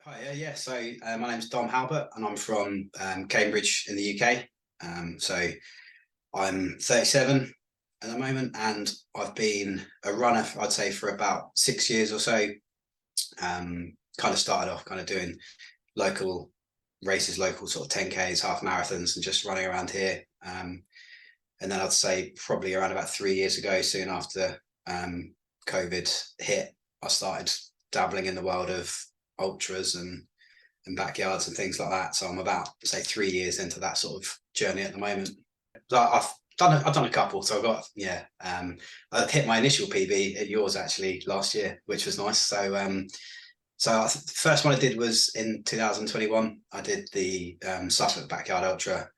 Hi, yeah. So my name's Dom Halbert, and I'm from Cambridge in the UK. So I'm 37 at the moment, and I've been a runner, I'd say, for about 6 years or so. Kind of started off kind of doing local races, local sort of 10Ks, half marathons, and just running around here. And then I'd say probably around about 3 years ago, soon after COVID hit, I started dabbling in the world of ultras and backyards and things like that. So I'm about, say, 3 years into that sort of journey at the moment. So I've done a couple. So I've got, I hit my initial PB at yours actually last year, which was nice. So the first one I did was in 2021. I did the Suffolk Backyard Ultra.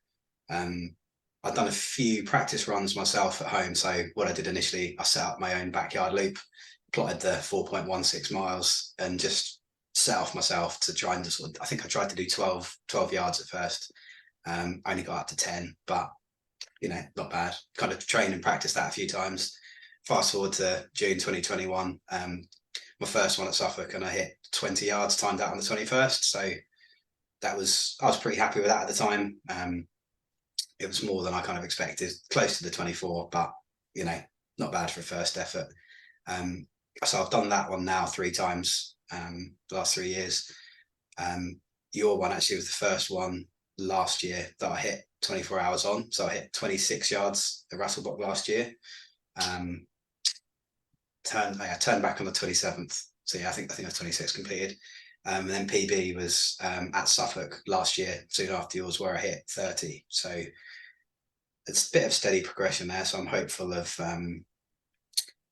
I'd done a few practice runs myself at home. So what I did initially, I set up my own backyard loop, plotted the 4.16 miles, and just set off myself to try and just, I think I tried to do 12 yards at first. Only got up to 10, but not bad. Kind of trained and practiced that a few times. Fast forward to June 2021, my first one at Suffolk, and I hit 20 yards, timed out on the 21st. So I was pretty happy with that at the time. It was more than I kind of expected, close to the 24, but not bad for a first effort. So I've done that one now 3 times, the last 3 years. Your one actually was the first one last year that I hit 24 hours on. So I hit 26 yards at Rasselbock last year. Turned back on the 27th. So yeah, I think I was 26 completed. And then PB was at Suffolk last year, soon after yours, where I hit 30. So it's a bit of steady progression there. So I'm hopeful of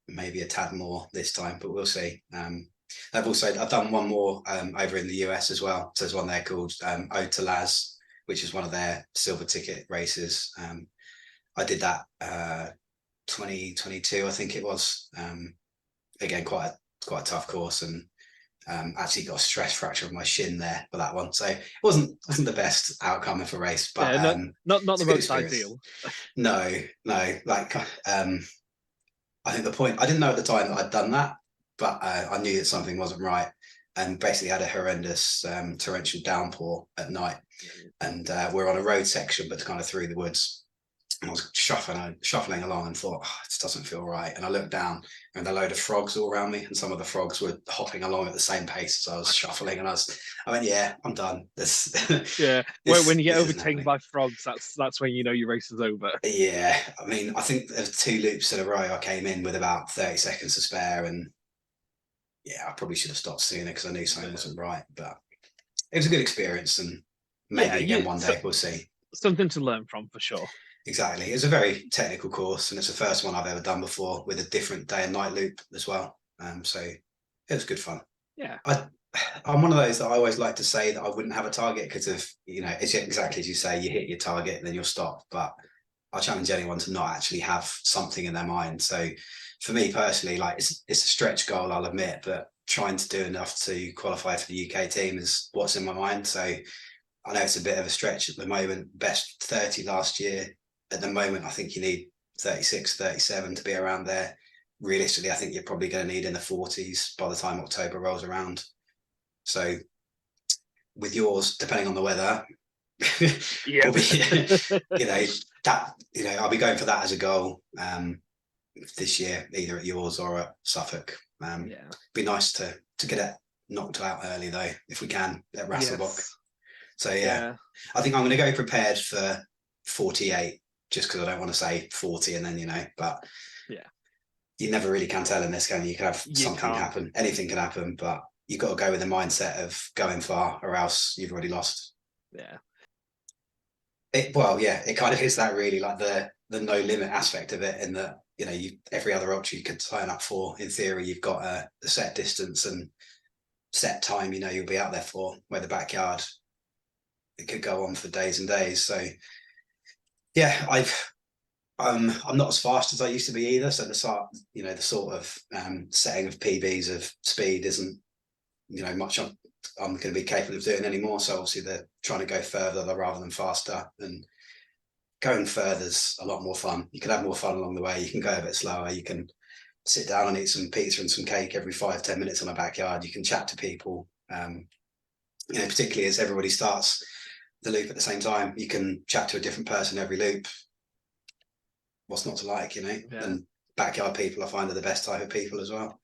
maybe a tad more this time, but we'll see. I've done one more over in the US as well. So there's one there called Ode to Laz, which is one of their silver ticket races. I did that 2022, I think it was. Again, quite a tough course, and actually got a stress fracture of my shin there for that one. So it wasn't the best outcome of a race, but Yeah, not it's the a good most experience. ideal. No, like I think the point, I didn't know at the time that I'd done that, but I knew that something wasn't right, and basically had a horrendous torrential downpour at night, and we're on a road section, but kind of through the woods. And I was shuffling along and thought, oh, this doesn't feel right. And I looked down and a load of frogs all around me, and some of the frogs were hopping along at the same pace as I was shuffling. And I went, yeah, I'm done. This, Yeah, when this you get isn't overtaken happening. by frogs, that's when you know your race is over. Yeah, I mean, I think there's 2 loops in a row. I came in with about 30 seconds to spare, and yeah, I probably should have stopped sooner because I knew something Yeah, wasn't right. But it was a good experience, and yeah, maybe again one day we'll see. something to learn from for sure. Exactly. It's a very technical course, and it's the first one I've ever done before with a different day and night loop as well. So it was good fun. Yeah, I, I'm one of those that I always like to say that I wouldn't have a target because of, it's exactly as you say, you hit your target and then you'll stop. But I challenge anyone to not actually have something in their mind. So for me personally, like it's a stretch goal, I'll admit, but trying to do enough to qualify for the UK team is what's in my mind. So I know it's a bit of a stretch at the moment. Best 30 last year. At the moment, I think you need 36, 37 to be around there. Realistically, I think you're probably going to need in the 40s by the time October rolls around. So with yours, depending on the weather, yeah, will be, I'll be going for that as a goal this year, either at yours or at Suffolk. yeah, Be nice to get it knocked out early though, if we can, at Rasselbock. yes, So yeah, yeah, I think I'm going to go prepared for 48, just because I don't want to say 40 and then but yeah. you never really can tell in this, can you? You can have You something can't. happen, anything can happen, but you've got to go with the mindset of going far, or else you've already lost. Yeah, It kind of is that really, like the no limit aspect of it, in that every other ultra you could sign up for, in theory, you've got a set distance and set time. You'll be out there for, where the backyard, it could go on for days and days. So yeah, I'm not as fast as I used to be either. So the sort of setting of PBs of speed isn't much I'm going to be capable of doing anymore. So obviously they're trying to go further rather than faster, and going further is a lot more fun. You can have more fun along the way. You can go a bit slower. You can sit down and eat some pizza and some cake every 5-10 minutes on a backyard. You can chat to people. particularly as everybody starts the loop at the same time, you can chat to a different person every loop. What's not to like, Yeah. And backyard people I find are the best type of people as well.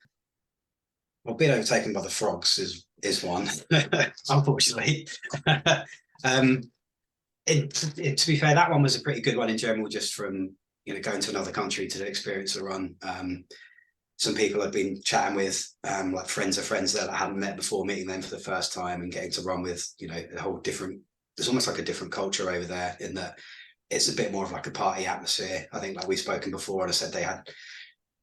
Well, being overtaken by the frogs is one, unfortunately. To be fair, that one was a pretty good one in general, just from going to another country to experience the run. Some people I've been chatting with, like friends of friends that I hadn't met before, meeting them for the first time and getting to run with, a whole different. There's almost like a different culture over there in that it's a bit more of like a party atmosphere. I think like we've spoken before, and I said they had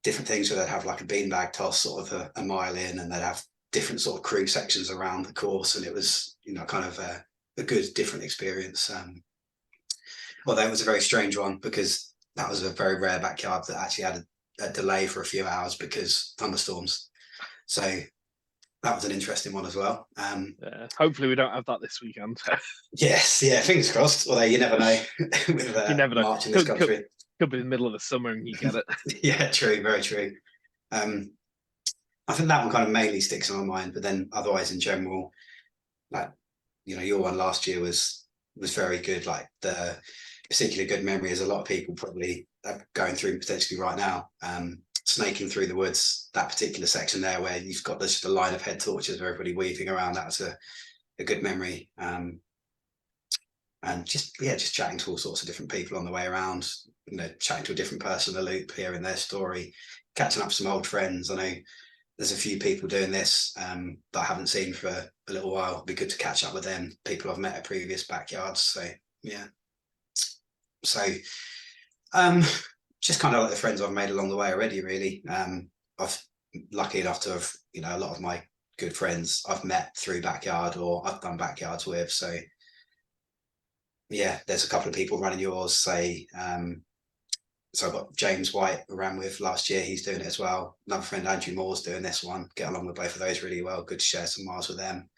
different things where they'd have like a beanbag toss sort of a mile in, and they'd have different sort of crew sections around the course, and it was kind of a good different experience. Although it was a very strange one because that was a very rare backyard that actually had a delay for a few hours because thunderstorms. So that was an interesting one as well. Hopefully we don't have that this weekend. Yes, yeah, fingers crossed. Although you never know with You never know. March in this country. Could be the middle of the summer and you get it. Yeah, true, very true. I think that one kind of mainly sticks in my mind, but then otherwise in general, like your one last year was very good. Like the particularly good memory, as a lot of people probably are going through potentially right now. Snaking through the woods, that particular section there where you've got just a line of head torches of everybody weaving around, that was a good memory. And just chatting to all sorts of different people on the way around, chatting to a different person, a loop, hearing their story, catching up with some old friends. I know there's a few people doing this that I haven't seen for a little while. It'd be good to catch up with them, people I've met at previous backyards. So yeah. So just kind of like the friends I've made along the way already, really. I've lucky enough to have, a lot of my good friends I've met through backyard or I've done backyards with. So yeah, there's a couple of people running yours, say, so I've got James White who ran with last year. He's doing it as well. Another friend, Andrew Moore's doing this one. Get along with both of those really well. Good to share some miles with them.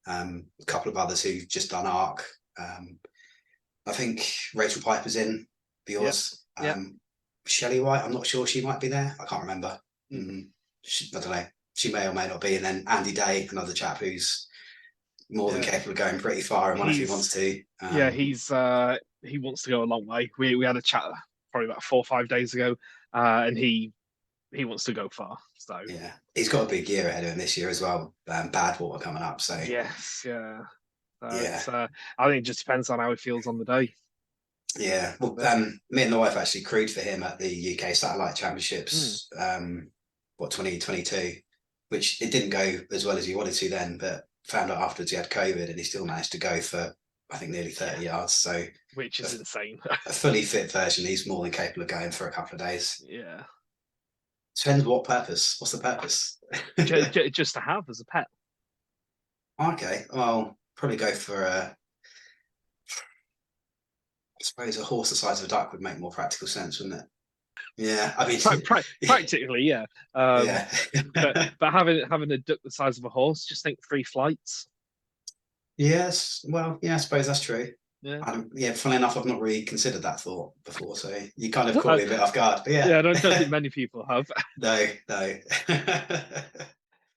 A couple of others who've just done ARC. I think Rachel Piper's in for yours. Yep. Shelley White, I'm not sure, she might be there. I can't remember. Mm. I don't know. She may or may not be. And then Andy Day, another chap who's more than capable of going pretty far and one if he wants to. He wants to go a long way. We had a chat probably about 4 or 5 days ago, and he wants to go far. So yeah, he's got a big year ahead of him this year as well. Badwater coming up. So yes, yeah. Yeah. I think it just depends on how he feels on the day. Yeah, well, me and the wife actually crewed for him at the UK Satellite Championships, 2022, which it didn't go as well as he wanted to then, but found out afterwards he had COVID and he still managed to go for, I think, nearly 30 yards. So, which is insane. A fully fit version, he's more than capable of going for a couple of days. Yeah. Depends what purpose. What's the purpose? Just to have as a pet. Okay, well, probably go for I suppose a horse the size of a duck would make more practical sense, wouldn't it? Yeah, I mean, practically, yeah. Yeah. but having a duck the size of a horse, just think 3 flights. Yes, well, yeah, I suppose that's true. Yeah. Funnily enough, I've not really considered that thought before, so you kind of caught me a bit off guard. But yeah, I don't think many people have. No.